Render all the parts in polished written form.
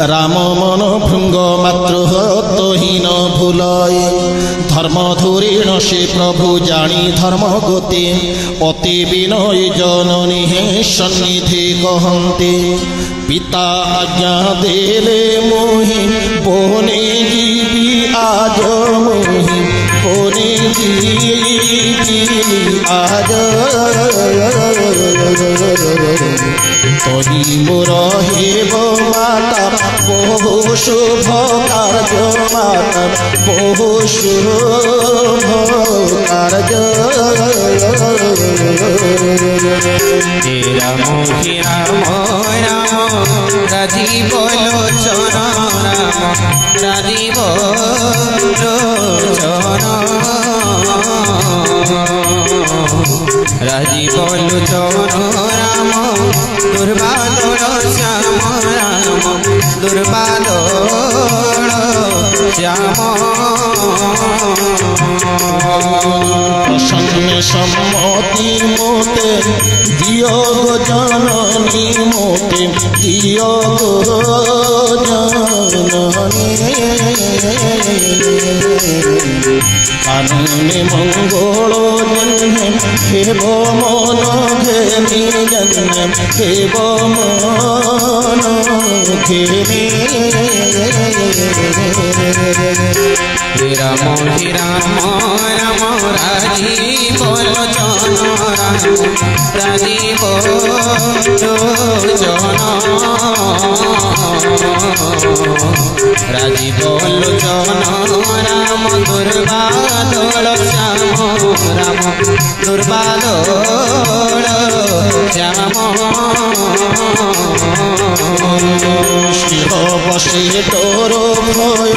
রাম মন ভৃঙ্গ মাত্র হীন ভুলয় ধর্ম ধূরীণ সে প্রভু জানি ধর্ম গতি অতি বিনয় জননী সন্নিধি কহন্তে পিতা আজ্ঞা দেলে মোহি বনে জীবি আজ মোহি বনে জীবি আজ তহি মোর হেব মাতা বহু শুভ কার্য মাতা বহু শুভ কার্য রাম রাম রাম রাজীব লোচন রাম রাজীব লোচন রাজীব লোচন রাম দুর্বাদল শ্যাম রাম দুর্বাদল শ্যাম প্রসন্ন সম্মতি মোতে দিয় জননী মোতে দিয় জননী কাননে মঙ্গল জন্মে হেব মন ঘেমি জন্মে হেব মন ঘেমি রাম রাম রাম রাজীব লোচন রাম রাজীব লোচন রাজীব লোচন রাম দুর্বাদল শ্যাম রাম দুর্বাদল শ্যাম শিব বসে তোর ভয়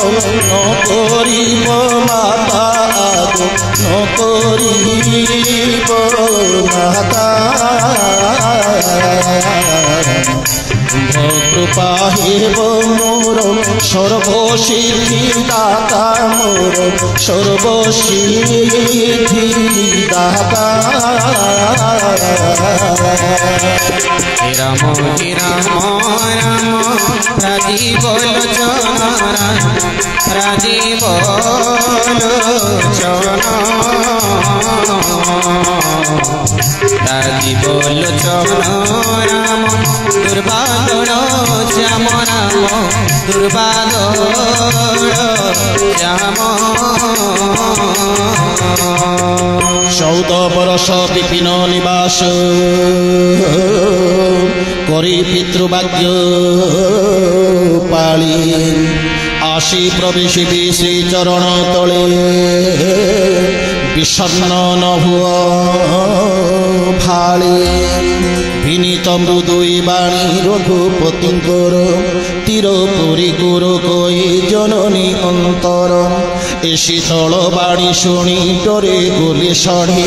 নকরিব মাতা নকরিব মাতা কৃপা হেব মোর সর্বসিদ্ধি দাতা মোর সর্বসিদ্ধি দাতা রাম রাম রাম রাজীব লোচন রাম রাজীব লোচন রাজীব লোচন রাম দুর্বাদল শ্যাম রাম দুর্বাদল শ্যাম 14 বরষ বিপিন নিবাস করি পিতৃবাক্য পাଳି আসি প্রবেশিবি শ্রীচরণ তলে বিষণ্ণ নভুয় ভাଳି বিনীত মৃদুই বাণী রঘুপতিঙ্কর তীর পুরী গুরু কই জননী অন্তর এ শীতল বাণী শুনি ডরে গলি সঢ়ি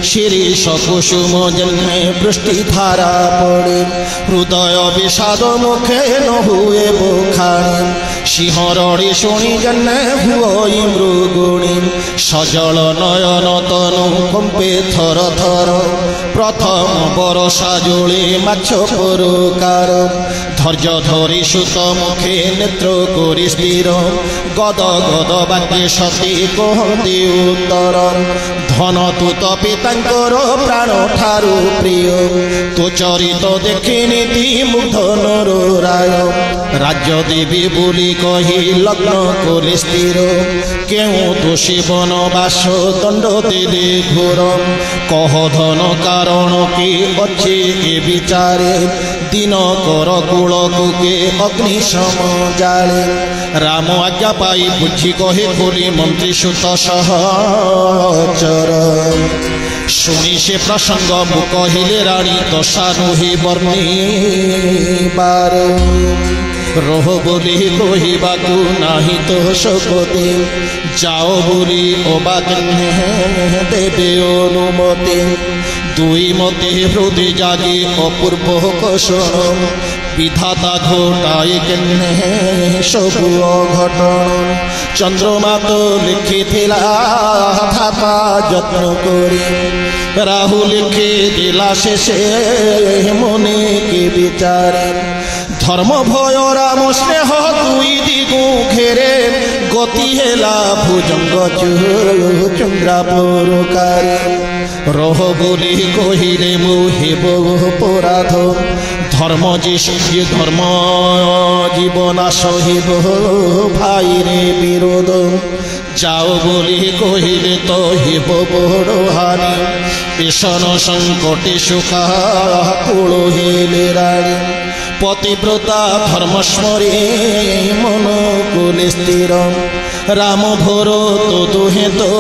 শিরিষ কুসুম জন্মে বৃষ্টি ধারা পড়ে হৃদয় বিষাদ মুখে নহুয়ে বখানি সিংহরড়ি শুনি জন্মে হুই মৃগুণী সজল নয়ন তনু কম্পে থর থর প্রথম বরষা জুড়ে মাছ পরকার ধৈর্য ধরি সুত মুখে নেত্র করি স্থির গদ গদ বাক্যে সতী কহন্তি উত্তর ধন তুত পিতাঙ্কর প্রাণ ঠারু প্রিয় তো চরিত দেখি নীতি মুগ্ধ নর রায় রাজ্য দেবী বুলি কহি লগ্ন করি স্থির কেউ দোষী বনবাস দণ্ড দেলে ঘোর কহ ধন কারণ কি অছি এ বিচারে দিন কর কূলকুকে অগ্নি সম জালে রাম আজ্ঞা পাই বুঝি কহে খোলি মন্ত্রী সুত সহচর শুনি সে প্রসঙ্গ মু কহিলে রানী দশা নহি বর্ণিবার রহ বলি কহিবাকু নাহি তো শকতি যাও বলি অবাক দেবে অনুমতি দুই মতে হৃদয় জাগে অপূর্ব কোষণ বিধাতা ঘটায় কেনে সবু অঘটন চন্দ্রমা তো লিখিলা থাকা যত্ন করি রাহু লিখে দিলা শেষে মনে কি বিচারে ধর্ম ভয় রাম স্নেহ দুই দিগু ঘেরে গতি হেলা ভুজঙ্গ চন্দ্রাপরকারে রহ বলি কহিলে মোহিব পরাধ ধর্ম যে ধর্ম জীবন সহিব ভাইরে বিরোধ যাও বলি কহিলে তো হিব বড় হানি ভীষণ সংকটে সুখা কুল হেলে রানী পতিব্রতা ধর্মস্মরে মন কুলে স্থির রাম ভোর তো দুহে তো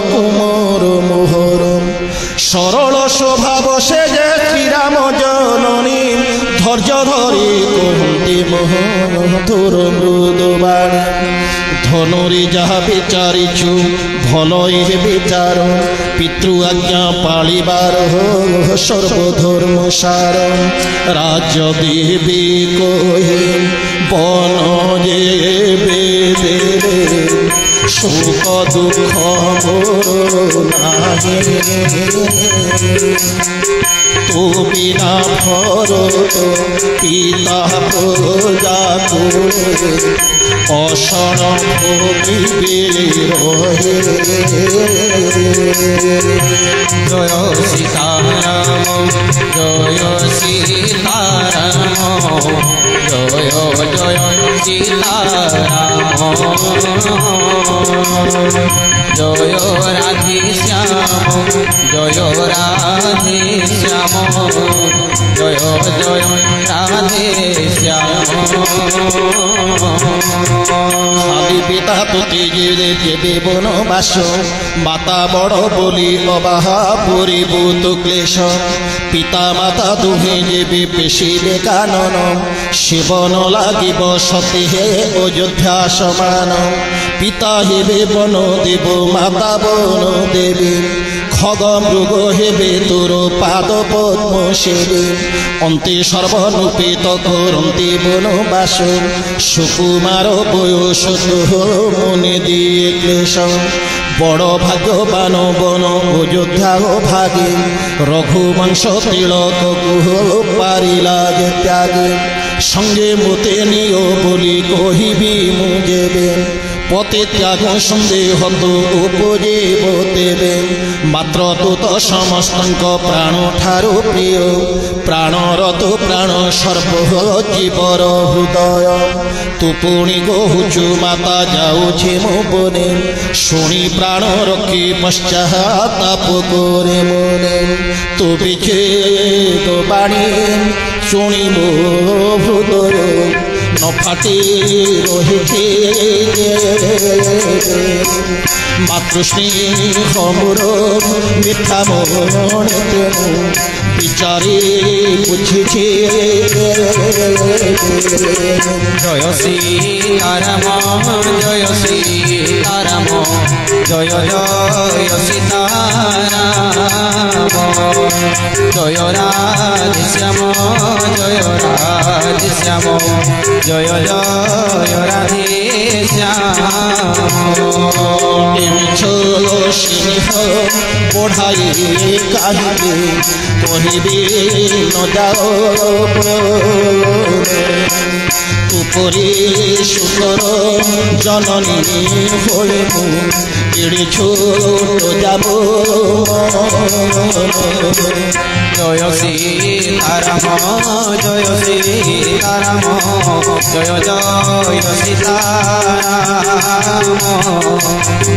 কুমর মোহর সরল স্বভাব সে যে শ্রীরাম জননী ধৈর্য ধরি কুন্তি মধুর মৃদুবাণী ধনুরি যাহা বিচারিছু ভলই বিচার পিতৃ আজ্ঞা পালিবার সর্বধর্ম সার রাজ্য দেবী কহে বন যে বেদে সুখ দুঃখ নাহি তু বিনা ভরত পিতা প্রজা অসর ভোগিবে রহে জয় সীতারাম জয় সীতারাম জয় জয় সীতারাম জয় রাধে শ্যাম জয় রাধে শ্যাম জয় জয় রাধে শ্যাম পিতা তুতি দেবে বনবাস মাতা বড় বলি অবাহা পরিভূত ক্লেশ পিতা মাতা দুহে যেবে পেশিলে কানন শিবন লাগিব সতী হে অযোধ্যা সমান পিতা হেবে বন দেব মাতা বন দেবী খগ মৃগ হেবে তোর পাদ পদ্ম সেবে অন্তে সর্বরূপিত করন্তি বনবাস সুকুমার বয়স মনে দিয়ে ক্লেশ বড় ভাগ্যবান বন অযোধ্যা ভাগে রঘুবংশ তিলক কুহ পারিলা যে ত্যাগে সঙ্গে মতে নিও বলি কহিবি মুজেবে পতে ত্যাগ সন্দেহ তো উপজীব দেবে মাত্র তুত সমস্ত প্রাণ ঠারু প্রিয় প্রাণরত প্রাণ সর্ব জীবর হৃদয় তু পুଣି কହୁଛୁ মাতা যাଉଛି ମୋ বনে শুনি প্রাণ রক্ষী পশ্চাতাপ করে মনে তু বিছে তো বাণী শুনি ମୋ হৃদয় নফাটি রহিছে মাতৃস্নেহ মোর মিঠা মনে তেণু বিচারে বুঝিছে জয় সীতারাম জয় সীতারাম জয় জয় সীতারাম জয় রাধে শ্যাম জয় রাধে শ্যাম জয় জয় রাধে শ্যাম স্নেহ পড়াই কাহিবে কহিবে ন যাও উপরে সুতর জননী হয়ে এড়ে ছোট যাব জয় সীতারাম জয় সীতারাম জয় জয় সীতারাম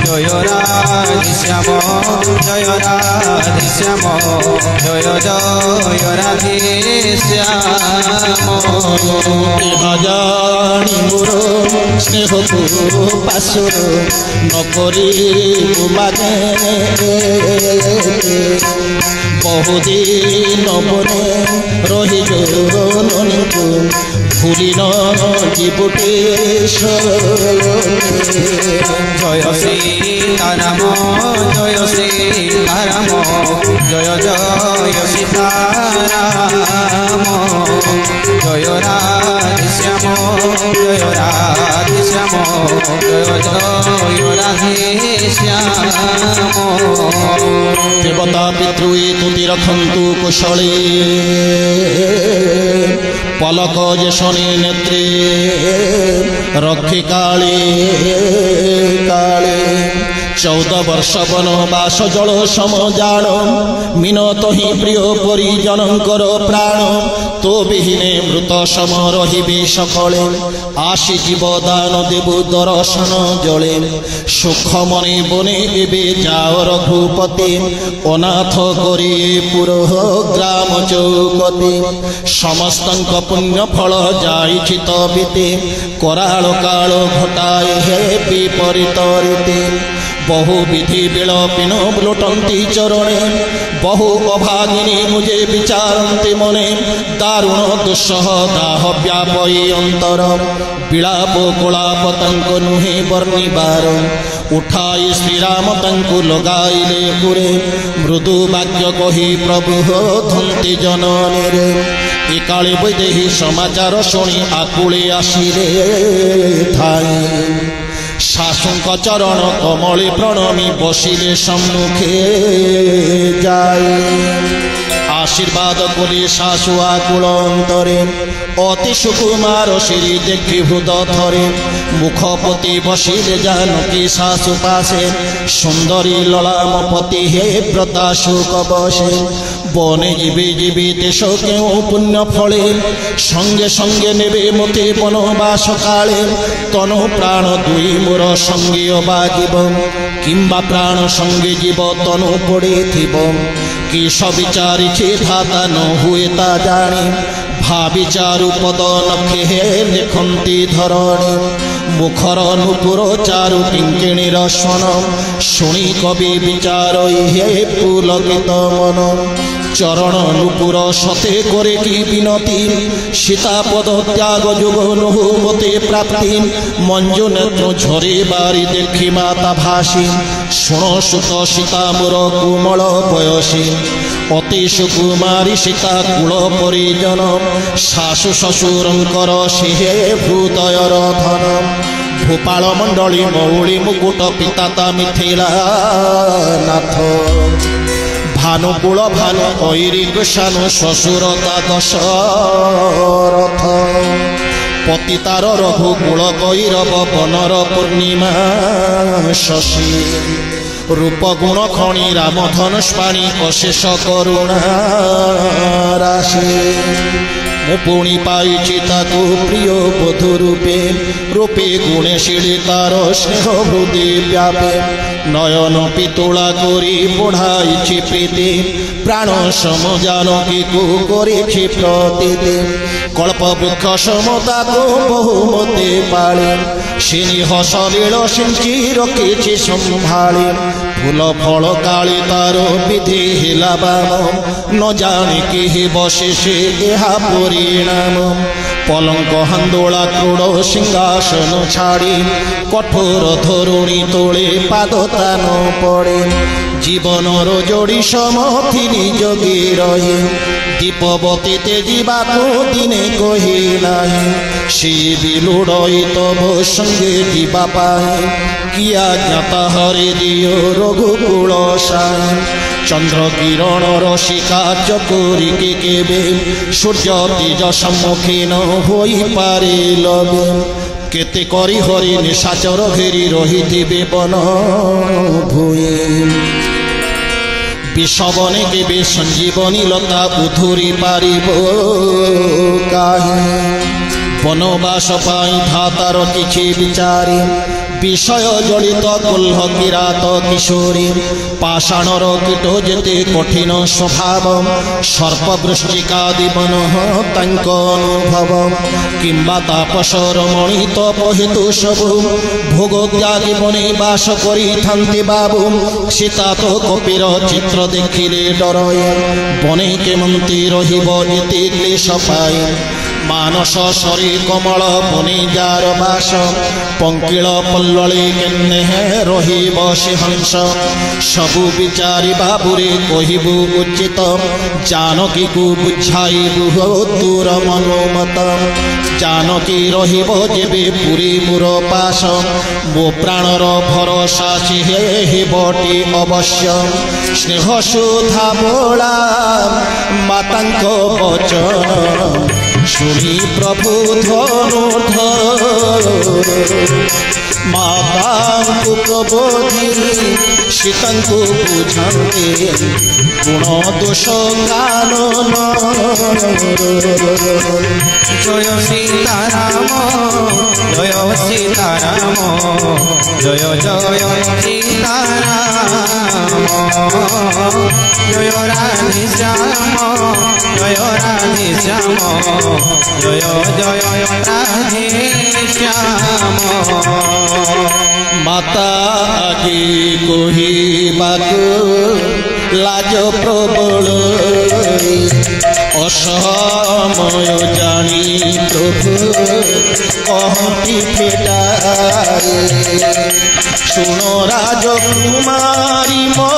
জয় রাধে শ্যাম জয় রাধে শ্যাম জয় জয় রাধে শ্যাম জানি মোর স্নেহকু পাশর নকরি মাগে বহুদিন বনে রহি জননীকু ভুলিন জীবটে জয় সীতারাম জয় সীতারাম সীতারাম জয় জয় সীতারাম জয় রাধেশ্যাম জয় রাধেশ্যাম জয় জয় রাধেশ্যাম দেবতা পিতৃ তুতি রখন্তু কুশলে পলক যে শনি নেত্রে রক্ষি কালী কালী 14 ବର୍ଷ ବନବାସ ଜଳ ସମଜାଣ ମିନତ ହିଁ ପ୍ରିୟ ପରିଜନଙ୍କର ପ୍ରାଣ ତୋ ବିହୀନେ ମୃତ ସମ ରହିବେ ସକଳେ ଆସିଯିବ ଦାନ ଦେବୁ ଦର୍ଶନ ଜଳେ ସୁଖ ମନେ ବନେ ଏବେ ଯାଅ ରଘୁପତି ଅନାଥ କରି ପୁର ଗ୍ରାମ ଚୌକତି ସମସ୍ତଙ୍କ ପୁଣ୍ୟ ଫଳ ଯାଇଛି ତ ବିତେ କରାଳ କାଳ ଘଟାଏ ହେ ବିପରୀତ ରୀତି बहु विधि विलपिन लुटंती चरणे बहु अभागिनी मुझे विचारन्ति मने दारुण दुस्सह दाह व्यापी अंतर विलाप कोलाप तंको नुहे वर्णिबार उठाई श्रीराम तंको लगाइले पुरे मृदु वाक्य कही प्रभु धंती जननी रे एकाले वैदेही समाचार शुणी आकुले आसिले थाई शाशुंक चरण कमले प्रणमी बसिले सम्मुखे जाए आशीर्वाद कले शाशु आकुल अंतरे अति सुकुमार श्री देखी हृद थरे मुखपति बसिले जानकी शाशु पासे सुंदरी ललाम पति हे व्रता सुख बसे बने जीवी जीवी देश क्यों पुण्य फले संगे संगे नेबे मते बनवास काले तनु प्राण दुई मोर संगे बागिब किंबा प्राण संगे जीव तनु पड़े कि सविचारी धाता न हुए ता जानी भाविचारु पद नखे हे लिखंती धरणी मुखर नुपुर चारु किंकिणीर स्वन शुणी कवि विचार हे पुलकित मन चरण नुपुर सते करे कि विनती सीतापद त्याग जुग नुहु मते प्राप्ति मंजु नेत्र झरे बारी देखी माता भासी शुण सुत सीता मोर कोमल बयसी अति सुकुमारी सीता कूल परिजन शाशु शशुरंकर सिहे हृदयर धन भूपाल मंडली मौली मुकुट पिताता मिथिला नाथ भानुकूल भानु ऐरी कृषानु शशुरता दशरथ पतितार रघुकूल गैरव बनर पूर्णिमा शशी रूप गुण खणी रामधन स्पाणी अशेष करुणा राशि मु पुणी पाइछि ताकु प्रिय बधू रूपे रूपे गुणे शिड़ी तार स्नेह हृदय व्यापे नयन पितुला करी बढ़ाइछि प्रीति प्राण सम जानकी को करिछि प्रतिदे कल्प वृक्ष समता को बहुमते पाळे सिंह सलील सिंची रखिछि संभाळे फूल फल काली तार विधि हिला बाम न जानी कि बसे से एहा परिणाम पलंक हांदोला क्रोड़ सिंहासन छाड़ी कठोर धरुणी तोले पाद तान पड़े जीवनर जोड़ी समथिनी जगी रहे दीपवती तेजीबा को दिने कही नाही सी बिलुड़ई तब संगे जीवा पाए किया ज्ञाता हरि दियो रघुकुल साई चंद्र किरण रसिका चकोरी के केबे सूर्य तेज सम्मुखीन होई पारे लबे केते करी हरि निशाचर घेरी रही बन भूए विषबने केबे संजीवनी लता उधुरी पारिब काहे बनवास पाई धातार किछि विचारी विषय जड़ित कुल्ह किरात किशोरी पाषाणर कीट जेते कठिन स्वभाव सर्पवृष्टिका दिवन तांक अनुभव किंबा तापसर मणि तप हेतु सबु भोग त्यागी बने बास करी थांती बाबू सीता तो कपिर चित्र देखिले डरए बने केमंती रहिब एते क्लेश पाए ମାନସ ସରି କମଳ ବନିଜାର ବାସ ପଙ୍କିଳ ପଲ୍ଲଳି କେନେ ରହିବ ସେ ହଂସ ସବୁ ବିଚାରି ବାବୁରେ କହିବୁ ଉଚିତ ଜାନକୀକୁ ବୁଝାଇବୁ ତୁର ମନୋମତ ଜାନକୀ ରହିବ ଯେବେ ପୁରୀ ମୋର ପାଶ ମୋ ପ୍ରାଣର ଭରସା ସେ ହେବଟି ଅବଶ୍ୟ ସ୍ନେହ ସୁଧା ବୋଳା ମାତାଙ୍କ ବଚନ ଶୁଣି ପ୍ରଭୁ ଧନୁର୍ଦ୍ଧର ମାତାଙ୍କୁ ପ୍ରବୋଧି ସୀତାଙ୍କୁ ବୁଝାନ୍ତେ ଗୁଣ ଦୋଷ କାନନ জয় সীতারাম জয় সীতারাম জয় জয় সীতারাম জয় রাধে শ্যাম জয় রাধে শ্যাম জয় জয় রাধে শ্যাম মাতা আগে কহিবাকু লাজ প্রবল অসময় জানি প্রভু কহটি ফেটায় শুণ রাজকুমারী মো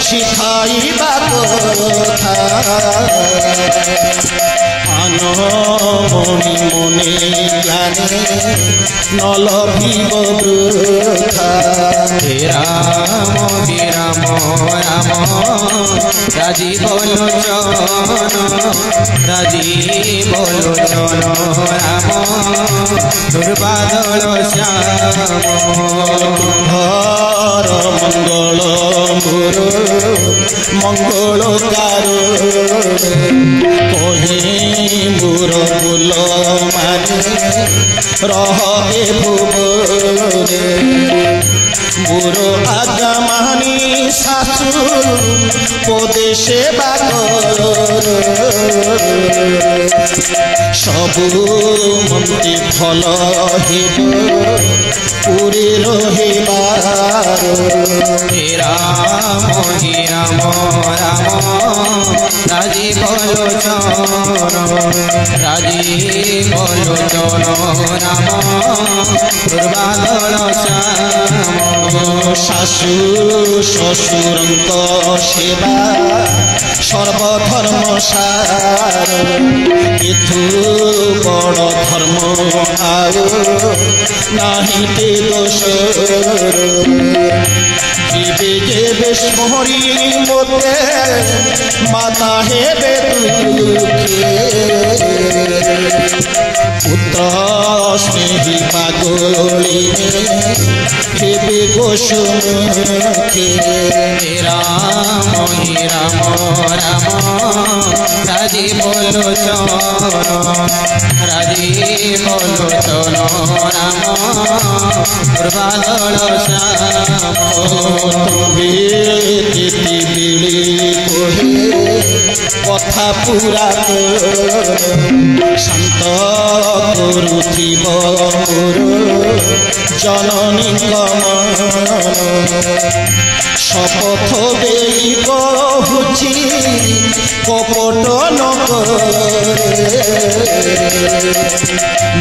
শিখাইবা কথা আনমণি মনে জ্ঞানে নলভিব বৃথা হে রাম রাম রাজীব লোচন রাজীব লোচন রাম দুর্বাদল শ্যাম হর মঙ্গল মোর মঙ্গলকার কহে মোর ফুল মানে রহে ভুবনে মোর আজ্ঞা মানি শাশু পদে সেবা কর সবু মন্ত্রী ফল হেব পুরী রহিবার হে রাম রাম রাজীব লোচন রাজীব লোচন রাম দুর্বাদল শ্যাম শাশু শ্বশুরঙ্ক সেবা সর্বধর্ম সার এথু বড় ধর্ম আও নাহি কে দোষ যেবে যেবে স্মরি মতে মাতা হেবে দুঃখে পুত্র স্নেহী পাগলি হেবে গোসমুখে রাম রাম রাজীব লোচন রাজীব লোচন রাম দুর্বাদল শ্যাম বিলি কহে কথা পুরা শান্ত করুথিব মোর জননীଙ୍କ মন শপথ দেই কহুছি কপট নকরে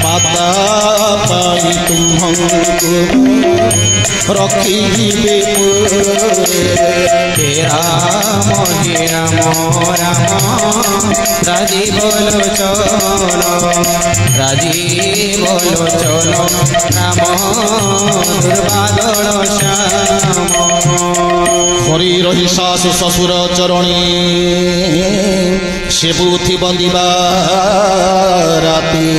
মাতা পাই তুমଙ୍କୁ রখিবে হে রাম রাম রাজীব লোচন রাজীব লোচন রাম দুর্বাদল শ্যাম হরি রহি শাশু শ্বশুর চরণী সেবুথি বন্দিবা রাতি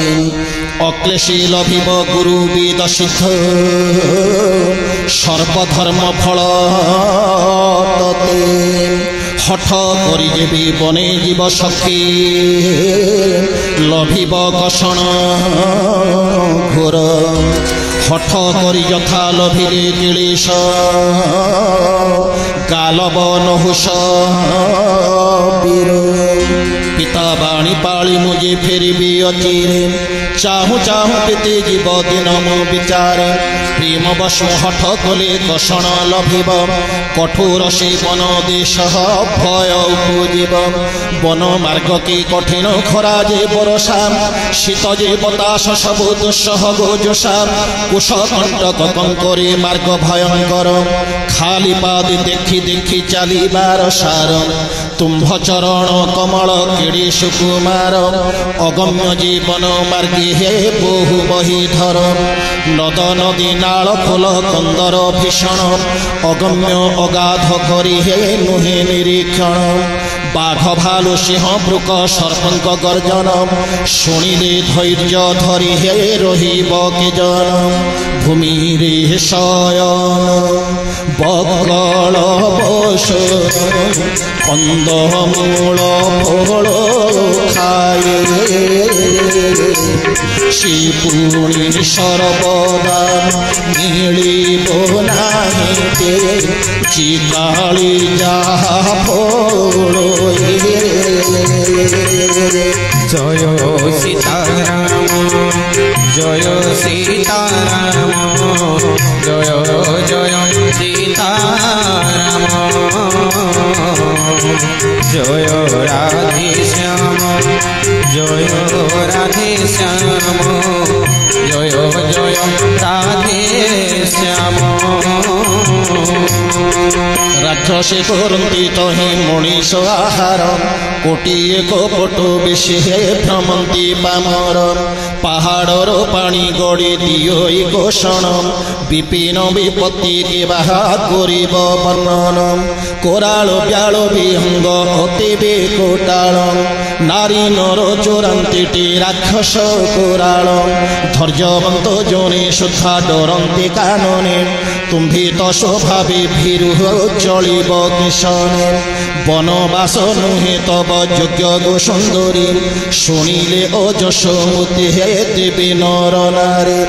অক্লেশী লভিব গুরু বিদ সিদ্ধ সর্বধর্ম ফল ততে হঠ করি যেবি বনে জীব সখী লভিব কষণ ঘোর হঠ করি যথা লভিলে গিলিশ গালব নহুষ বীর পিতা বাণী পাଳି মুজে ফেরিবি অচিরে चाहू चाहू बीती जीव दिन मु विचारे प्रेम बश हठ कले कषण लभिब कठोर से वन देश भय उपजीव वन मार्ग की कठिन खरा जे बरसा शीत जे बतास सबु दुस्सह गोजोषा कुश कंटक कंकरे मार्ग भयंकर खाली पाद देखी देखी चलिबार सार तुम्भ चरण कमल केड़ी सुकुमार अगम्य जीवन मार्गी हे बहु बहीधर नद नदी नाल फल कंदर भीषण अगम्य अगाध करी हे नुहे निरीक्षण बाघ भालु सिंह वृक सर्पंक गर्जन शुणिले धैर्य धरी हे रहिब के जन भूमि रे शयन बकल बस कंदमूल फल खाए से पुणी सर्वदा मिलिब नाही चिकाली जहा फल जय सीताराम जय सीताराम जय जय सीताराम जय राधे श्याम जय राधे श्याम जय जय राधे श्याम राक्षसे करती तहि मनीष आहार कोटि एक पटु बेशी हे भ्रमंती पामर पहाड़र पानी गड़ी दियो घोषण विपिन विपत्ति के बाहर करिब वर्णन कोराल ब्याल विहंग अति बेकोटाल नारी नर चोरांती राक्षस कोराल धैर्यवंत जोने सुधा डरंती कानने तुम्भित स्वभावे भीरु चलिब किशने वनवास नुहे तब योग्य गो सुंदरी शुणिले अजसमूर्ति हे देवी नर नारी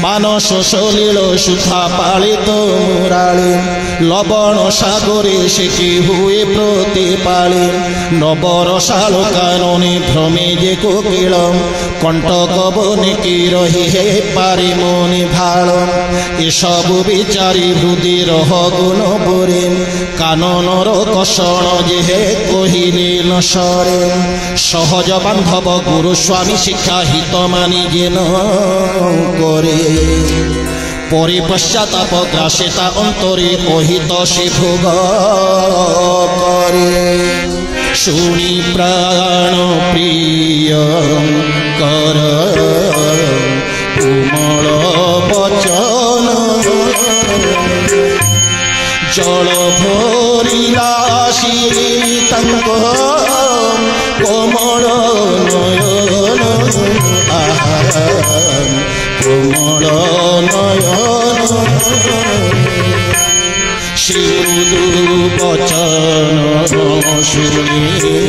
मानस सलील सुधा पालित मुराली लवण सागरे से कि हुए प्रतिपाली नबर शाल कानने भ्रमे जे कोकिल कंटक बने की रही हे पारि मनि भाल एसबु विचारी हृदय रह गुण बोरे काननर कषण जे हे कहिले न सरे सहज बांधव गुरु स्वामी शिक्षा हित मानी जेन करे परि पश्चाताप ग्रासेता अंतरे अहित से भोग करे शुणी प्राण प्रिय कर कोमल वचन जल भरिला शीतंग कोमल नयन कोमल नयन श्री वचन शुणी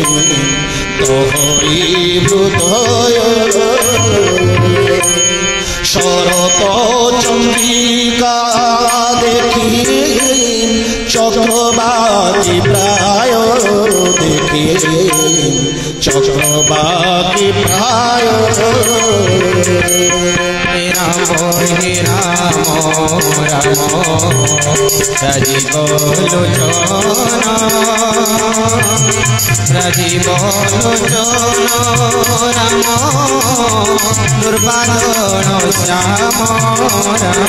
तोहरी हृदय शरत चंद्रिका देखी चक्रवाकी प्राय देखी चक्रवाकी प्राय राम हे राम राम राजीव लोचन राजीव लोचन राम दुर्बालन श्याम राम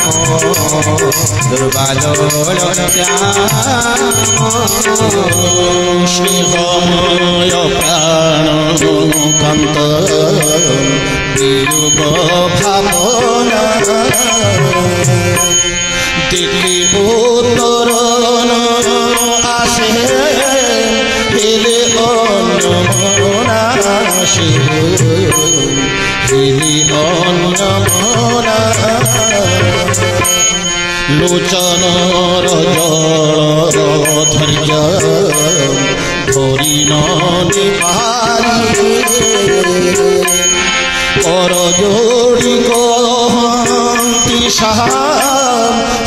दुर्बालन श्याम स्नेहमय प्राण कांत वियोग भावना देखी उतरन आसे हेले अन्नमना आसे हेले अन्नमना लोचनर जल धैर्य धरि न निपारी कर जोड़ी कहती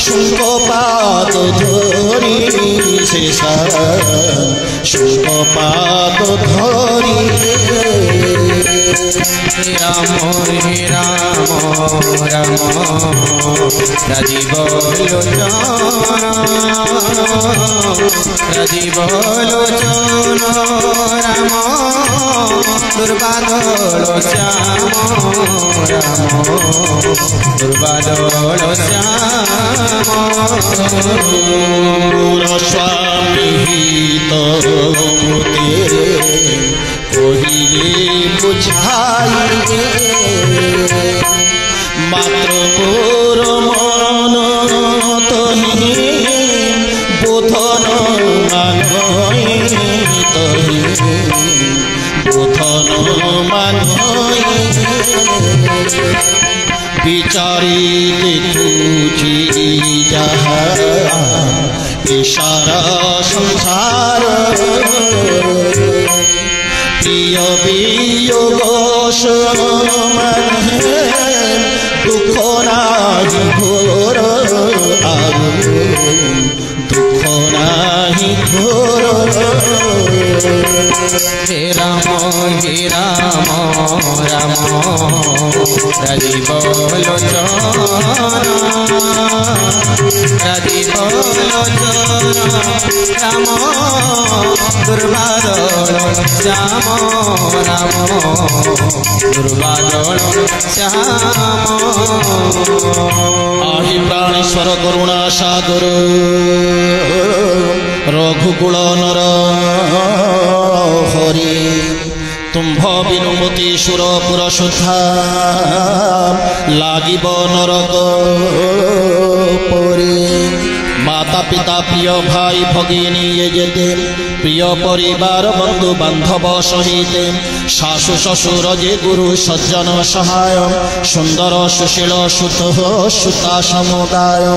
शुंकपात धरी शेषा शुंकपात धरी রাম রাম রাজীব লোচন রাজীব লোচন রাম দুর্বাদল শ্যাম রাম দুর্বাদল শ্যাম স্বামী তে কহিলে বুঝাই মাত্র মোর মন তহি বোধন মানই তহি বোধন মানই বিচারি দেখুছি যাহা সারা সংসার প্রিয় বিয়োগ সমানে দুঃখ নাহি ঘোর আর দুঃখ নাহি ঘোর হে রাম রাম রাজীব লোচন রাজীব লোচন রাম দুর্বাদল শ্যাম রাম দুর্বাদল শ্যাম আহি প্রাণেশ্বর করুণা সাগর রঘুকুল নর হরি তুম্ভ বিনুমতি সুরপুর সুধা লাগিব নরক পরে মাতা পিতা প্রিয় ভাই ভগিনী যেতে প্রিয় পরিবার বন্ধু বান্ধব সহিতে শাশু শ্বশুর যে গুরু সজ্জন সহায় সুন্দর সুশীল সুত সুতা সমুদায়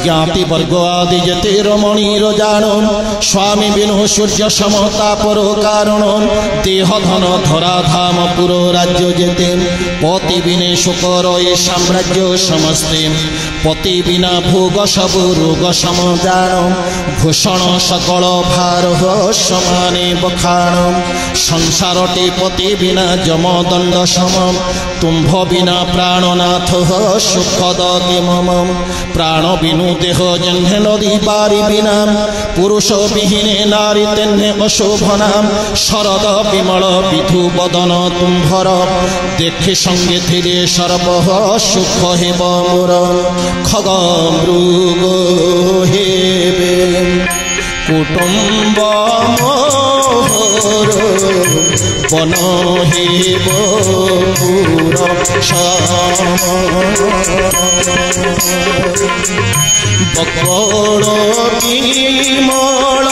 জ্ঞাতি বর্গ আদি যেতে রমণীর জানন স্বামী বিনু সূর্য সমতা পর কারণ দেহ ধন ধরাধাম পুর রাজ্য যেতে পতি বিনে শুকর এ সাম্রাজ্য সমস্তে পতি বিনা ভোগ সবু রোগ সমজান ভূষণ সকল ভার সমানে বখাণ সংসারটি পতি বিনা যমদণ্ড সম তুম্ভ বিনা প্রাণনাথ সুখদতি মম প্রাণ বিনু দেহ জহ্নে নদী বারি বিনা পুরুষ বিহীনে নারী তেনে অশোভনাম শরদ বিমল বিধু বদন তুম্ভর দেখে সঙ্গে ধীরে সর্ব সুখ হেব মোর খগ মৃগ হেবে কুটুম্ব মোহর বন হেব পুর বকড় বিমল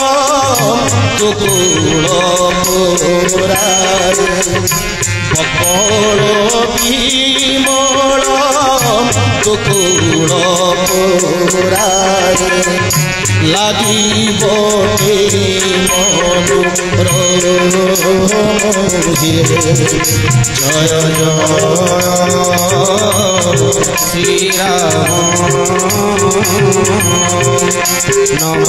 তুকুল পুরায় বকড় বিমল তুকুল পুরায় লাগিব মনুর জয় জয় শ্রীরাম নব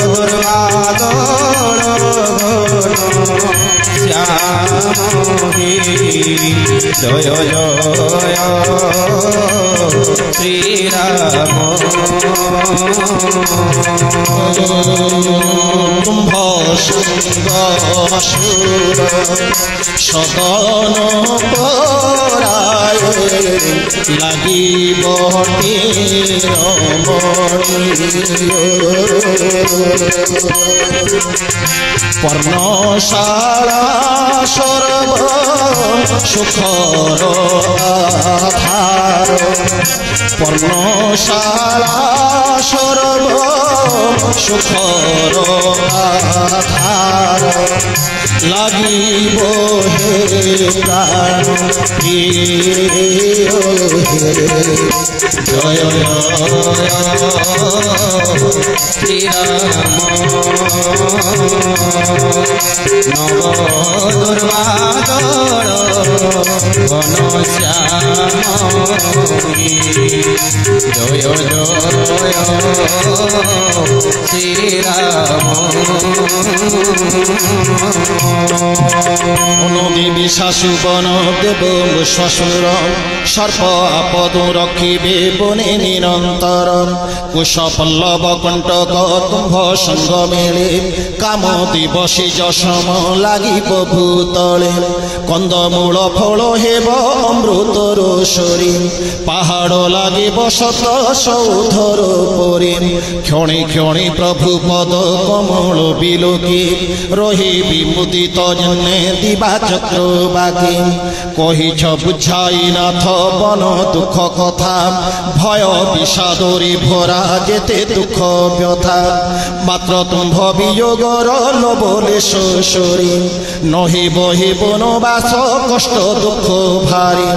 দুর্বাদল শ্যাম জয় জয় শ্রীরাম কুম্ভ সুর সদন পরায় লাগিব পর্ণশালা সর্ব সুখর আধার পর্ণশালা সর্ব সুখর আধার লাগিব হে প্রাণ জয় শ্রীরাম নব দুর্বা ବାଦଳ ଘନ ଶ୍ୟାମୀ ଜୟ ଜୟ শ্রীরাম দেবী শাশুবন দেব শ্বশুর সর্প আপদ রক্ষিবে বনে নিরন্তর কুশ পল্লব কণ্টক তুম্ভ সঙ্গ মেলে কাম দিবসী যশম লাগিব ভূতলে কন্দমূল ফল হেব অমৃতর সরি পাহাড় লাগিব শত সৌধর পরে ক্ষণে ক্ষণে প্রভু পদ কমল বিলোকে রহি বিমুদিত জন্যে দিবা চক্র বাকি কহিছ বুঝাই নাথ বন দুঃখ কথা ভয় বিষাদরে ভরা যেতে দুঃখ ব্যথা মাত্র তুম্ভ বিয়োগর লবলে শোষরে নহি বহি বনবাস কষ্ট দুঃখ ভারী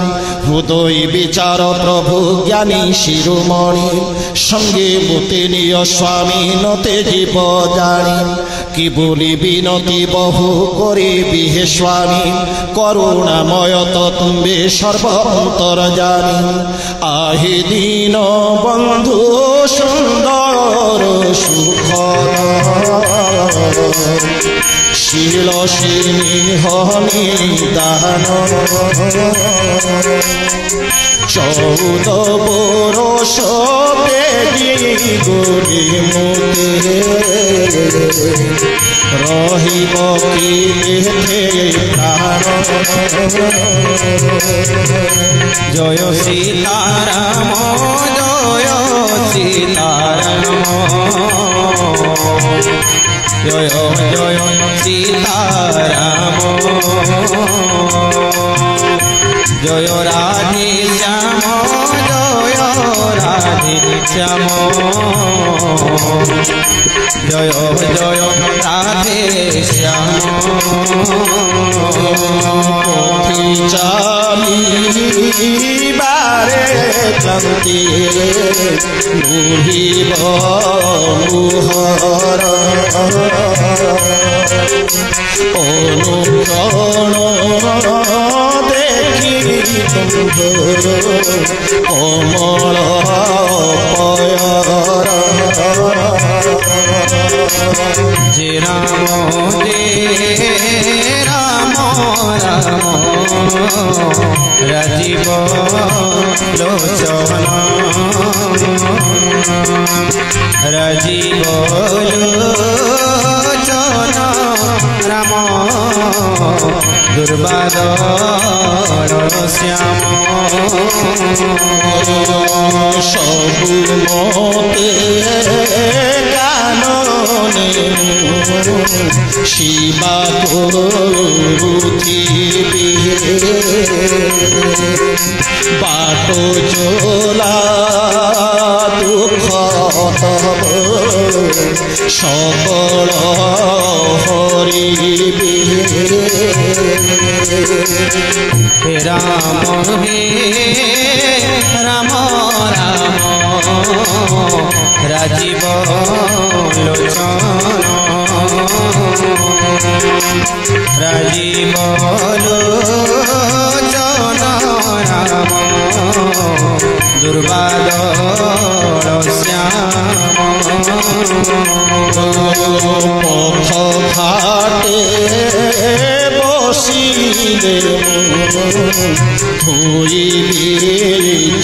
হৃদয় বিচার প্রভু জ্ঞানী শিরোমণি সঙ্গে মতে নিয় স্বামী নতে জীব জানি কি বলি বিনতি বহু করে বিহে স্বামী করুণাময় তুম্বে সর্ব অন্তর জানি আহি দিন বন্ধু সুন্দর সুখ শিল সিংহনি দান 14 বরষ বেগি গরি মুতে রহিব কি প্রাণ জয় সীতারাম জয় সীতারাম জয় জয় সীতারাম জয় রাধে শ্যাম জয় রাধে শ্যাম জয় জয় রাধে শ্যাম চালিবারে ক্লান্তি মুহিব মুহর অনুকরণ দেখি তুম্ভ কমল পয়র যে রাম রাম রাজীব লোচন রাজীব লোচন রাম দুর্বাদল শ্যাম সবু মতে গাননে শিবা করুথিবি বাট চলা দুঃখ তব সকল হরিবি রাম হে রাম রাম রাজীব লোচন রাজীব লোচন রাম দুর্বাদল শ্যাম পথ ঘাটে বসিলে ধুইবি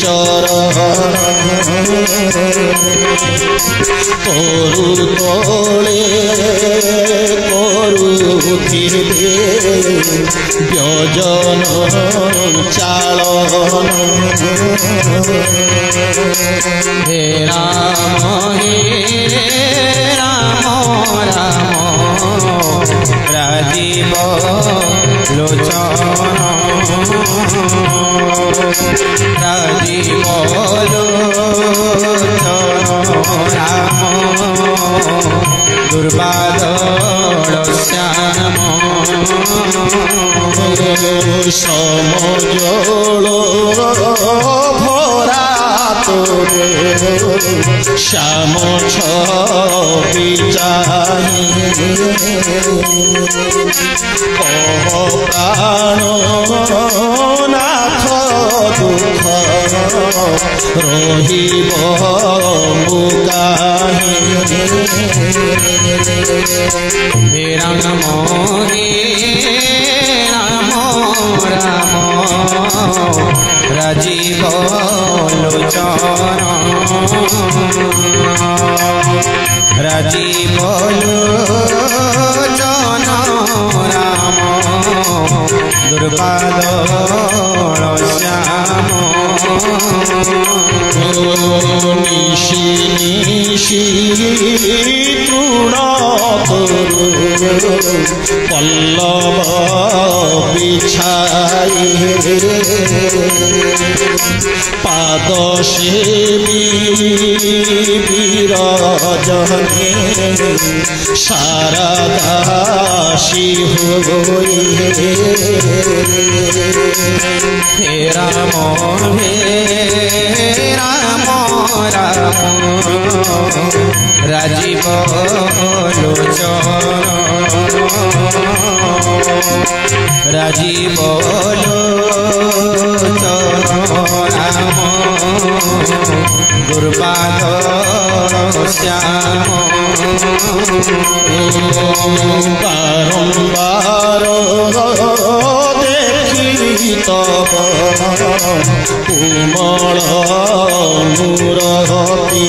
চরণ তরু তলে করুথিবে ব্যজন চালন হে রাম রাম রাজীব লোচন রাজীব লোচন রাম দুর্বাদল শ্যাম সমজল ভরা শ্যাম ছবি চাহি কহ প্রাণ নাথ দুঃখ রহিব মুকাহি হে রাম রাম রাজীব লোচন রাজীব লোচন রাম দুর্বাদ শ্যাম নিশি নিশি তৃণ তরু পল্লব বিছাই পাদ সেবী বিরজনে শারদাসী হই হে রাম রাম রাজীব লোচন রাজীব লোচন রাম দুর্বাদ শ্যাম বারম্বার দেখি তব কোমল মূরতি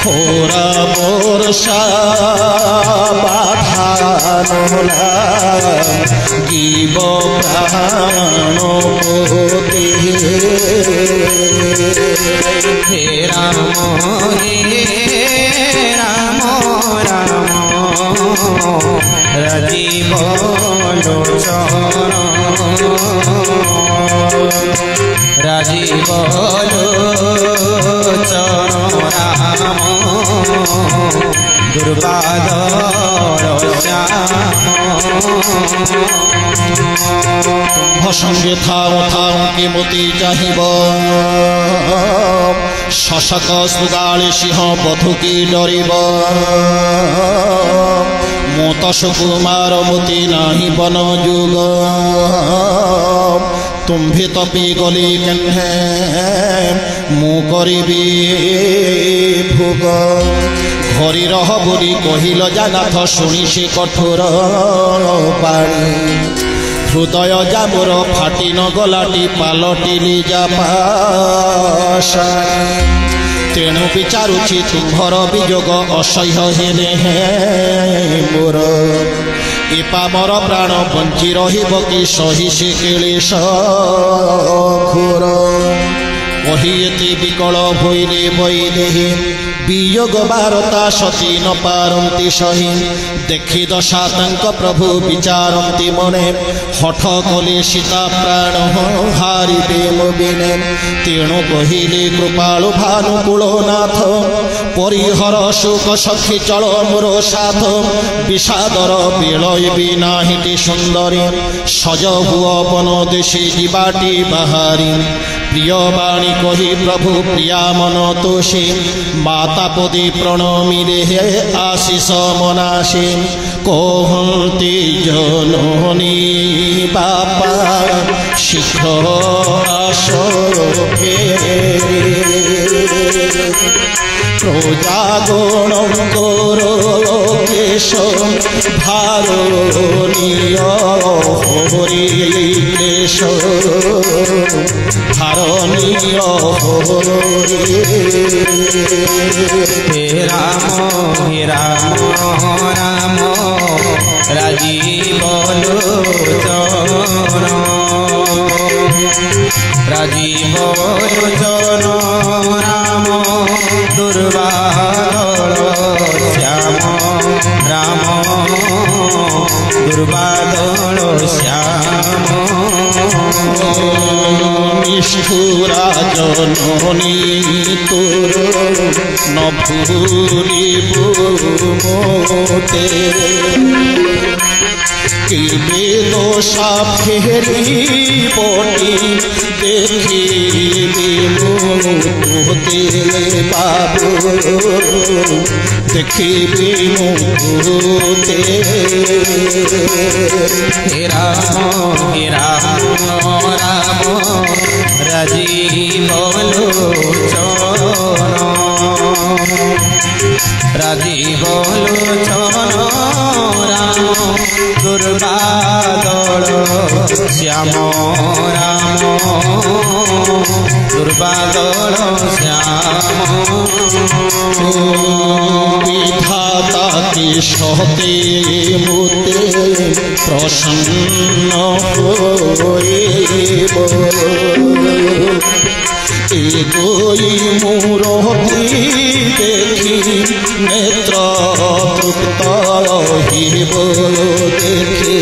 খোরা বর্ষা বাধান জীব প্রাণ পতি হে রাম রাম রাজীব লোচন রাজীব লোচন রাম দুর্বাদ সঙ্গে থাও থাও কেমতি চাহিব শশক সুগালী সিংহ বধুকি ডরিব মত সুকুমার মতি নাহি বন যুগ তুম্ভি তপি গলি কেহে মু করিবি ভোগ ঘরি রহ বুলি কহিল জানাথ শুনি সে কঠোর বাণী হৃদয় যামুর ফাটি নগলাটি পালটিলি যাপাশাণী তেণু বিচারুছি তুম্ভর বিযোগ অসহ্য হেলে হে মোর এপামর প্রাণ বঞ্চি রহিব কি সহি সে ক্লেশ ঘোর কহি এতে বিকল হইলে বৈদেহী বিয়োগ বারতা সতী ন পারন্তি সহি দেখি দশা তাঙ্ক প্রভু বিচারন্তি মনে হঠ কলে সীতা প্রাণ হারিবে মোবিনে তেণু কহিলে কৃপাଳୁ ভানুকুଳନାଥ ପରିହର ଶୋକ ସଖୀ ଚଳ ମୋର ସାଥ বিষাদর বিলয়বি নাহিটি সুন্দরী সজ হুয় বন দেশে ଯିବାଟି বাহারি প্রিয় বাণী কহি প্রভু প্রিয়া মন তোষে মাতা পদে প্রণমী রে আশিষ মনাসে কহন্তি জননী বাপা শীঘ্র আস প্রজাগণ করো কেশ ভারণীয় হরি কেশ ভারণীয় হরি হে রাম রাম রাজীব লোচন রাজীব লোচন রাম দুর্বাদল শ্যাম রাম দুর্বাদল শ্যাম নিষ্ঠুরা জননী তোর ন ভুলিব মোতে কেবে দোষা ফেরি পটি দেখিবি মুতে বাবু দেখিবি মুতে রাম রাম রাজীব লোচন রাজীব লোচন রাম দুর্বাদল শ্যাম রাম দুর্বাদল শ্যাম বিধাতা কি সতে মুতে প্রসন্ন হইব এগোই মূরতি দেখি নেত্র তৃপ্ত হইব দেখি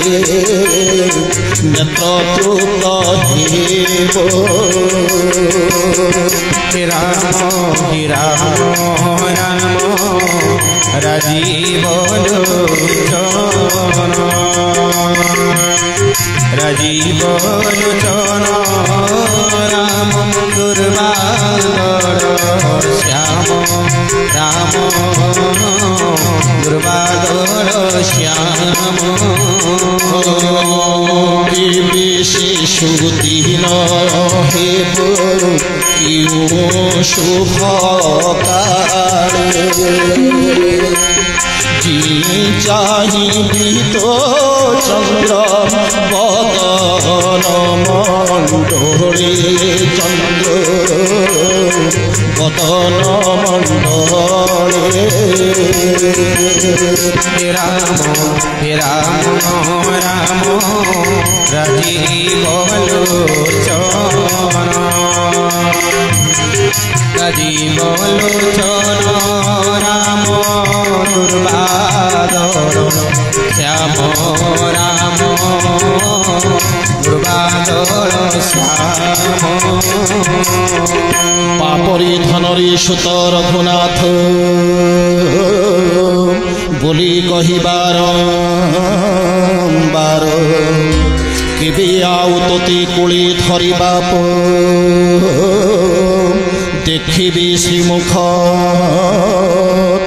নেত্র তৃপ্ত হইব রাম রাম রাম রাজীব লোচন রাজীব লোচন রাম দুর্বাদল শ্যাম রাম দুর্বাদল শ্যাম বিশেষুদিন হেব শুভ চাহিবি তো চন্দ্র বদন মণ্ডলে চন্দ্র বদন মণ্ডলে রাম রাম রাম রাজীব লোচন রাজীব লোচন রাম দুর্বাদল শ্যাম রাম দুর্বাদল শ্যাম পাপরি ধনরি সুত রঘুনাথ বলি কহিবার বার কেবে আউ তোতে কোলে ধরিবা দেখিবি শ্রীমুখ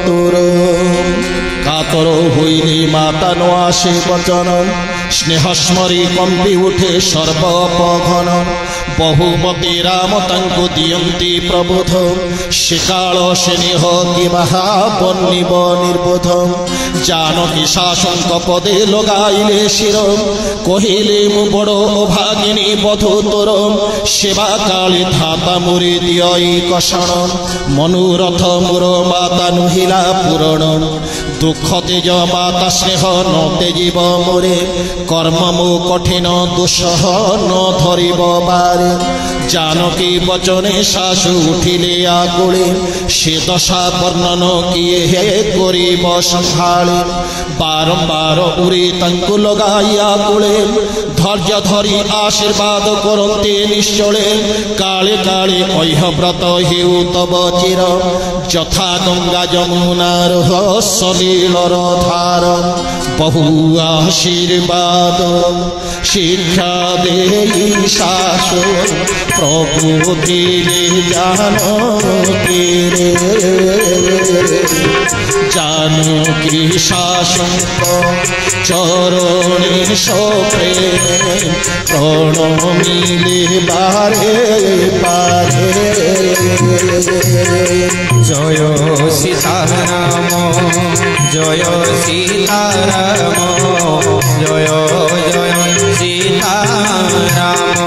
তোর কাতর হইলে মাতা নো আসে বচন স্নেহস্মরি কম্পি উঠে সর্বপঘন বহুমতি রাম তাঙ্কু দিয়ন্তি প্রবোধ শিকাଳ স্নেহ কি মহাবন্নিব নির্বোধ জানকী শাসঙ্ক পদে লগাইলে শির কহিলে মু বড় অভাগিনী বধূ তোর সেবা কালী ধাতা মুরি দিয়ই কষণ মনোরথ মোর মাতা নহিলা পূরণ দুঃখ তেজ মাতা স্নেহ ন তেজিব মোরে কর্ম মো কঠিন দুঃসহ ন ধরিব বারে জানকী বচনে শাশু উঠিলে আকুলে সে দশা বর্ণন কিয়ে হে করিব সম্ভালে বারম্বার উড়ি তাঙ্কু লগাইয়া কুলে ধৈর্য ধরি আশীর্বাদ করন্তে নিশ্চলে কালে কালে ঐহব্রত হেউ তব চির যথা গঙ্গা যমুনার সলিলর ধার বহু আশীর্বাদ শিক্ষা দেই শাশু প্রভু দিলে জানকী রে জানকী শাসঙ্ক চরণে সপ্রেম প্রণমিলে বারে বারে জয় সীতারাম জয় সীতারাম জয় জয় সীতারাম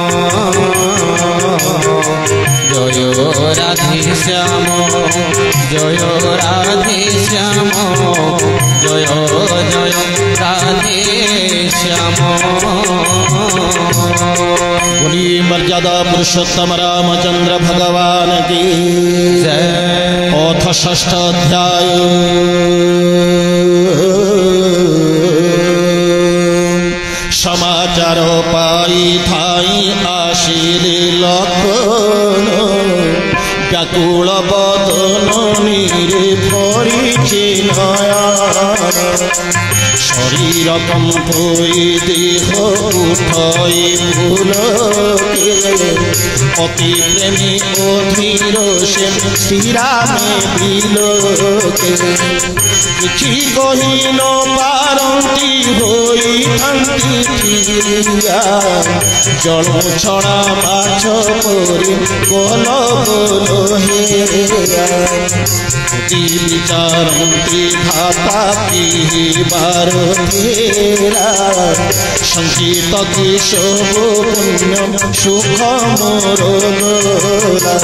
জয় রাধে শ্যাম জয় রাধে শ্যাম জয় জয় রাধে শ্যাম बोली मर्यादा पुरुषोत्तम रामचंद्र भगवान की जय। अथ षष्ठ अध्याय समाचार पाई थाई आशीले लखन व्याकुल बदन नीरे परिचिनया শরীর কম্পই দেহ উঠই ফুলকে অতি প্রেমী অধীর সে শ্রীরামে বিলোকে କିଛି କହି ନ ପାରନ୍ତି ହୋଇଥାନ୍ତି ଠିଆ ଜଳ ଛଣା ମାଛ ପରି ଗୋଲ ଗୋଲ ହେରା ବିଚାରନ୍ତି ଘାତା ପିଇବାର ଧୀରା ସଞ୍ଚିତ କି ସବୁ ପୁଣ୍ୟ ସୁଖ ମୋର ଗୋରା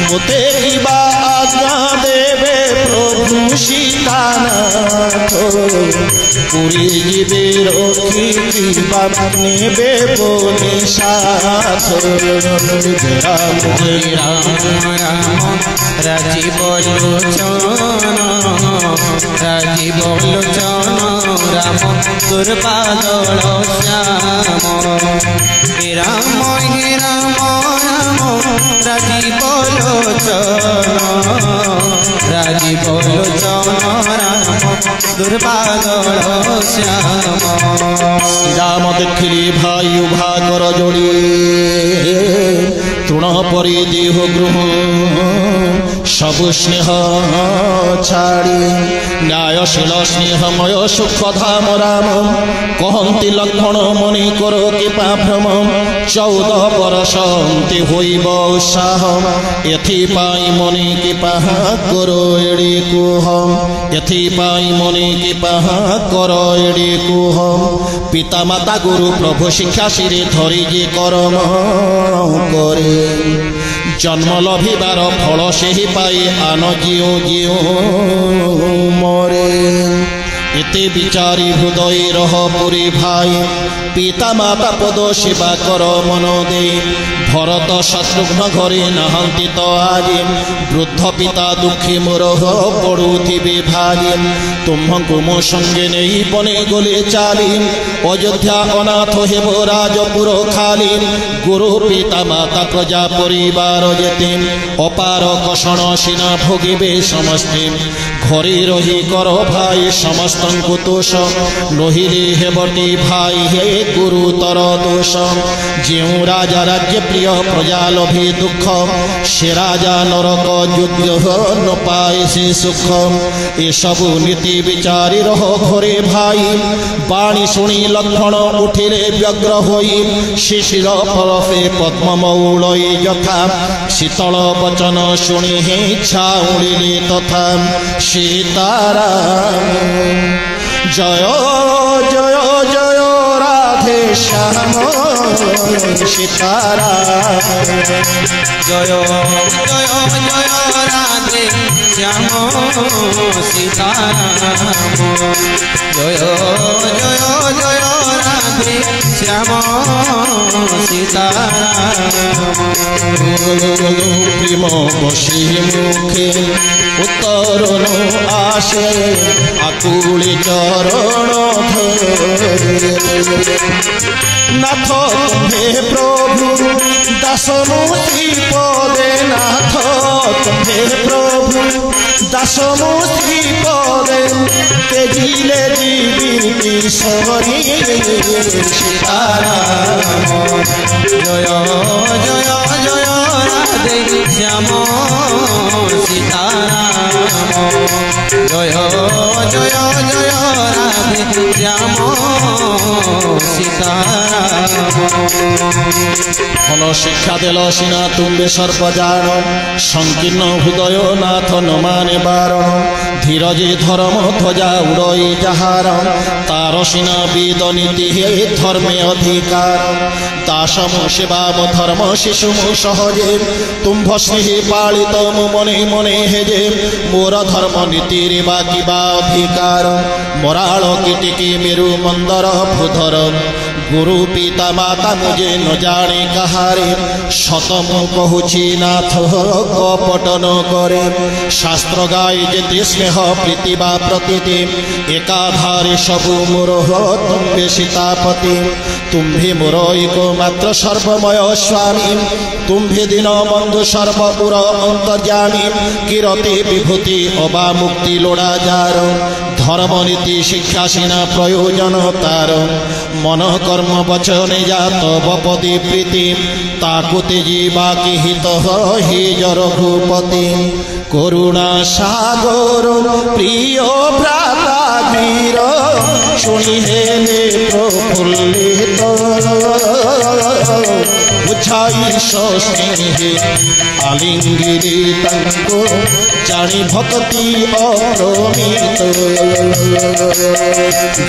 ମୋତେ କିବା ଆଜ୍ଞା ଦେବେ ପ୍ରଭୁ সীতানাথ পুরী যাবে রক্ষী কিবা নেবে বলে সাথ রাম রাম রাম রাজীব লোচন রাজীব লোচন রাম দুর্বাদল শ্যাম হে রাম রাম রাজীব লোচন রাজীব লোচন রাম দুর্বাদল শ্যাম শ্রীরাম দেখিলি ভাই উভা কর যোড়ি তৃণ পরি দেহ গৃহ সবু স্নেহ ছাড়ি ন্যায়শীল স্নেহময় সুখ ধাম রাম কহন্তি লক্ষণ মনি কর কৃপা ভ্রম 14 বরষ অন্তে হইব উৎসাহ এথিপাই মনি কৃপা কর এড়ে কুহ এথিপাই মনি কৃপা কর এড়ে কুহ পিতা মাতা গুরু প্রভু শিক্ষা শিরে ধরি যে কর্ম করে জন্ম লভিবার ফল সেই পাই আন জিউ জিউ মরে এতে বিচারি হৃদয় রহ পুরী ভাই পিতা মাতা পদ সেবা কর মন দে ভরত শত্রুঘ্ন ঘরে নাহান্তি তো আজি বৃদ্ধ পিতা দুঃখী মোর পড়ুথিবে ভারি তুমকু মো সঙ্গে নেই বনে গলে চালি অযোধ্যা অনাথ হেব রাজপুর খালি গুরু পিতা মাতা প্রজা পরিবার যেতে অপার কষণ সিনা ভোগিবে সমস্তে ঘরে রহি কর ভাই সমস্তঙ্কু দোষ নহিলে হেবটি ভাই হে গুরুতর দোষ যেউ রাজা রাজ্য প্রিয় প্রজা লোভে দুঃখ সে রাজা নরক যোগ্য ন পায় সে সুখ এসবু নীতি বিচারি রহ ঘরে ভাই বাণী শুনি লক্ষণ উঠিলে ব্যগ্র হই শিশির ফলফে পদ্মমৌলই যথা শীতল বচন শুনি হে ইচ্ছা উড়িলে তথা সীতারাম জয় জয় জয় রাধে শ্যাম সীতারাম জয় জয় জয় রাধে শ্যাম সীতারাম জয় জয় জয় রাধে শ্যাম সীতারাম প্রেম বসি মুখে উত্তরণ আসে আকুলি চরণ নাথ তুমি প্রভু দাসমূর্তি পদে নাথ তুমি প্রভু দাসমূর্তি পদে তেজিলে জীবিতি সরি সীতারাম জয় জয় জয় রাধে শ্যাম সীতারাম জয় জয় জয় রাধে শ্যাম সীতারাম ফল শিক্ষা দেল সিনা তুমি সর্বজান সংকীর্ণ হৃদয় নাথ নমানে বারণ ধীরজে ধর্ম ধ্বজা উড়ই যাহার তার সিনা বেদ নীতি হে ধর্মে অধিকার দাসম সেবাম ধর্ম শিশুমু সহজে তুম্ভ স্নেহে পালিত মনে মনে হেজে মোর ধর্ম নীতির বা কিবা অধিকার মরাল কীটিকি মেরু মন্দর ভূধর গুরু পিতা মাতা মুঝে ন জানে কাহারে শতমু কহুছি নাথ কপটন করে শাস্ত্র গায়ে যেতে স্নেহ প্রীতি বা প্রতীতি একাধারে সবু মোর তুম্ভে সীতাপতি তুম্ভে মোর একমাত্র সর্বময় স্বামী তুম্ভে দীন বন্ধু সর্বপুর অন্তর্যামী কিরতে বিভূতি অবা মুক্তি লোড়া যার ধর্মনীতি শিক্ষা সিনা প্রয়োজন তার মন কর্ম বচনে যা তব পদে প্রীতি তাকু তেজিবা কি হিত হিজ রঘুপতি করুণা সাগর প্রিয় ভ্রাতা বীর শুনি হেলে প্রফুল্লিত বুঝাই স্নেহে আলিঙ্গিরি তাঙ্কু জানি ভক্তি অপ্রমিত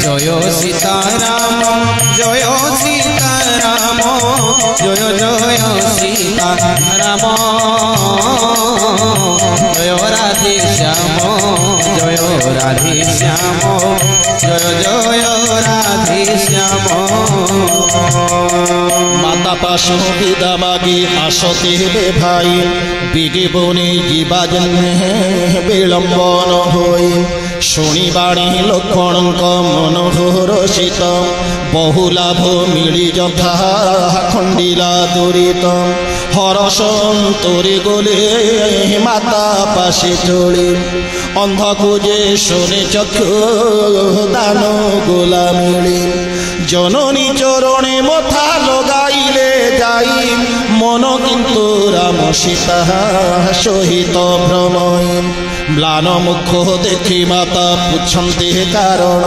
জয় সীতারাম জয় সীতারাম জয় জয় সীতারাম জয় রাধে শ্যাম জয় রাধে শ্যাম জয় জয় রাধে শ্যাম মাতা পাশু বিদা মাগি আসতে হেবে ভাই বিগে বনে ଯିବା ଜନ୍ମେ ବିଳମ୍ବନ ହୋଇ ଶୁଣିବାଣୀ ଲକ୍ଷ୍ମଣଙ୍କ ମନୋହର ଶୀତ ବହୁ ଲାଭ ମିଳି ଯଥା ଖଣ୍ଡିଲା ଦୁରିତ ହରଷ ଅନ୍ତରେ ଗଲେ ମାତା ପାଶେ ଚଳି ଅନ୍ଧକୁ ଯେ ଶୁନେ ଚକ୍ଷୁ ଦାନ ଗୋଲା ମିଳି জননী চরণে মথা লগাইলে যাই মন কিন্তু রাম সীতা সহিত ভ্রময় ম্লান মুখ দেখি মাতা পুছন্তে কারণ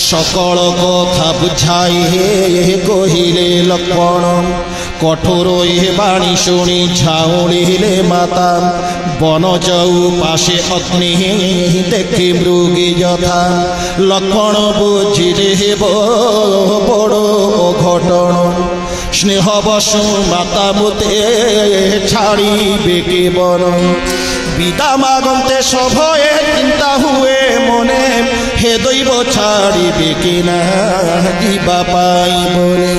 সকল কথা বুঝাই কহিলে লক্ষ্মণ কঠোর এ বাণী শুনি ঝাউড়িলে মাতা বন যাউ পাশে অগ্নি দেখি মৃগী যথা লক্ষ্মণ বুঝিলে হেব বড় অঘটন স্নেহ বসু মাতা মুতে ছাড়িবে কে বন বিদা মাগন্তে সভয়ে চিন্তা হুয়ে মনে হে দৈব ছাড়িবে কি না দিবা পাই বলে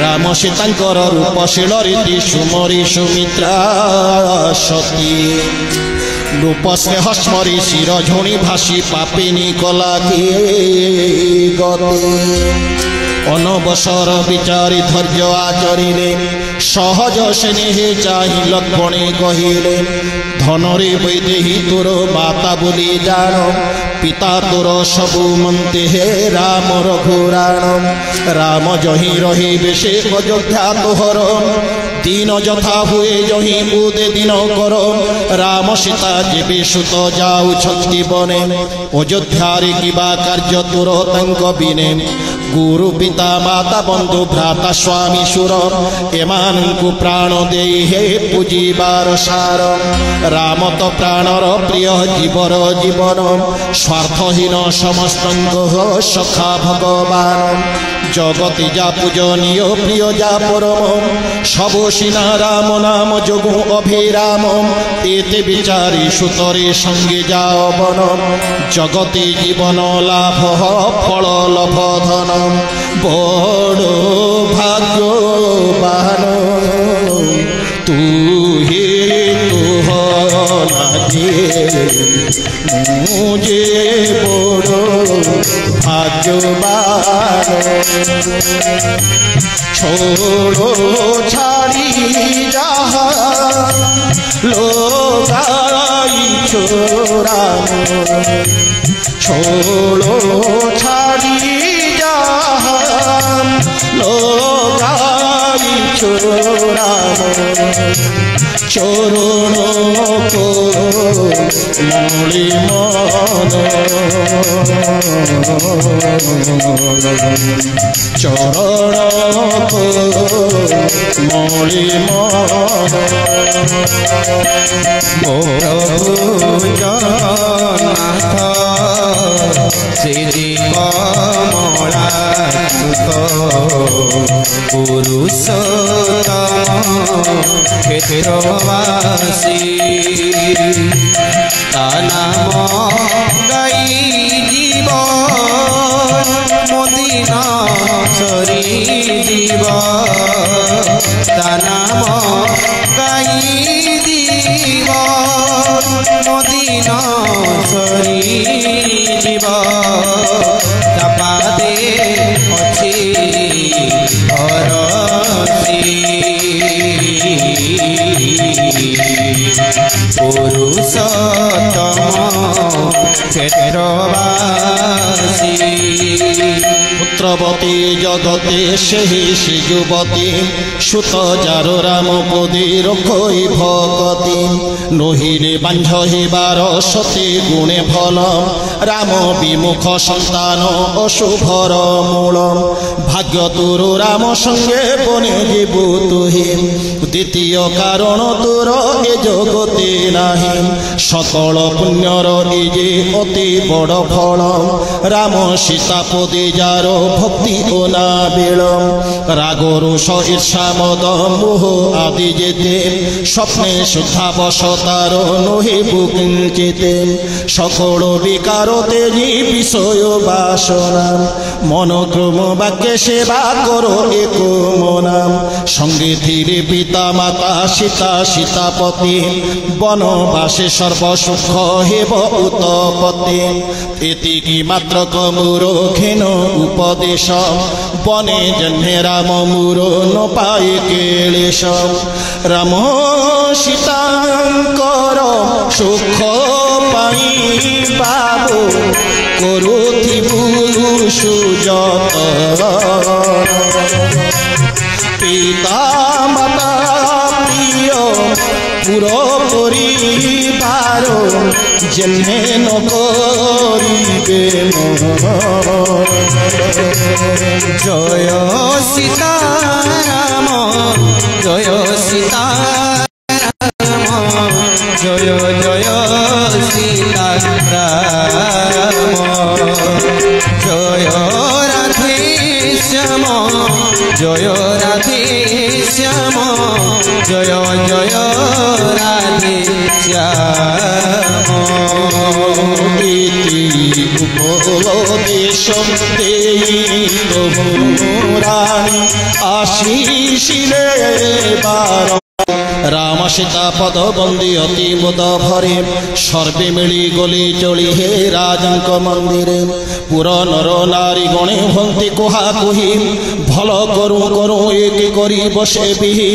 রাম সীতাঙ্কর রূপশীল রীতি সুমরি সুমিত্রা সতী রূপ স্নেহ স্মরি শির ঝুণি ভাসি পাপিনী কলা কি গতি অনবসর বিচারি ধৈর্য আচরিলে সহজ স্নেহে চাহি লক্ষ্মণে কহিলে ধনরে বৈদেহী তোর মাতা বলি জাণ পিতা তোর সবু মন্তে হে রাম রঘুরাণ রাম জহি রহিবে সে অযোধ্যা তোহর দিন যথা হুয়ে জহি উদে দিন কর রাম সীতা যেবে সুত যাউছন্তি বনে অযোধ্যারে কিবা কার্য তোর তাঙ্ক বিনে গুরু পিতা মাতা বন্ধু ভ্রাতা স্বামী সুর এমানଙ୍କୁ প্রাণ দেই হে পুজিবার সার রাম তো প্রাণর প্রিয় জীবর জীবন স্বার্থহীন সমস্তঙ্গ সখা ভগবান জগতে যা পূজনীয় প্রিয় যা পরম সবু সিনা রাম নাম যোগু অভিরাম এতে বিচারি সুতরে সঙ্গে যাও বন জগতে জীবন লাভ ফল লভ ধন বড় ভাগ্যবান তু হে তুহ লাগে মুঝে বড় ভাগ্যবান ছোড়ো ছাড়ি যাহা লোগাই ছোড়াম ছোড়ো ছাড়ি যাহা লোগাই ছোড়াম চরণ মূলি মন চরণ মূলি মন প্রভু জগন্নাথ শ্রী কমলা পুরুষোত্তম ক্ষেত্রবাসী তা নাম গাই জীব মদিন সরি জীব তা নাম গাই জীব মদিন সরি জীব তাপাদে অছি হরসি পুরুষোত্তম ক্ষেত্রবাসী পুত্রবতী জগতে সেহি সে যুবতী সুত যার রাম পদী রক্ষই ভগতি নহিরে বাঞ্ঝ হেবার সতে গুণে ফল রাম বিমুখ সন্তান অশুভর মূল ভাগ্য তোর রাম সঙ্গে বনে জীবু তুহি দ্বিতীয় কারণ তোর এ জগতে নাহি সকল পুণ্যর এ যে অতি বড় ফল রাম সীতা পদে যার ভক্তি ও না বিলম রাগ রোষ ঈর্ষা মদ মোহ আদি যেতে স্বপ্নে শুদ্ধাবশ তার নহি বুকিঞ্চিতে সকল বিকার তেজি বিষয় বাসনা মনোক্রম বাক্যে সেবা করো এক মনাম সঙ্গে ধীরে পিতা মাতা সীতা সীতাপতি বনবাসে সর্বসুখ হেব উতপতি এতিকি মাত্র কমুর ঘেন উপদেশ বনে জন্মে রাম মুর ন পায়ে কেলেশ রাম সীতাঙ্কর সুখ পাই বাবু করুথিবু সুযত পিতা মাতা প্রিয় পুরো পরিবার জন্মে ন করিবে জয় সীতারাম জয় সীতারাম জয় জয় সীতারাম জয় রাধে শ্যাম জয় রাধে শ্যাম জয় জয় রাধে শ্যাম উপদেশ রানী আশিসিলে বার রাম সীতা পদ বন্দী অতি বোধ ভরে সর্বে মিলি গলি চলি হে রাজঙ্ক মন্দিরে পুর নর নারী গণে ভন্তি কুহা কুহি ভাল করু করু এক করি বসে বিহি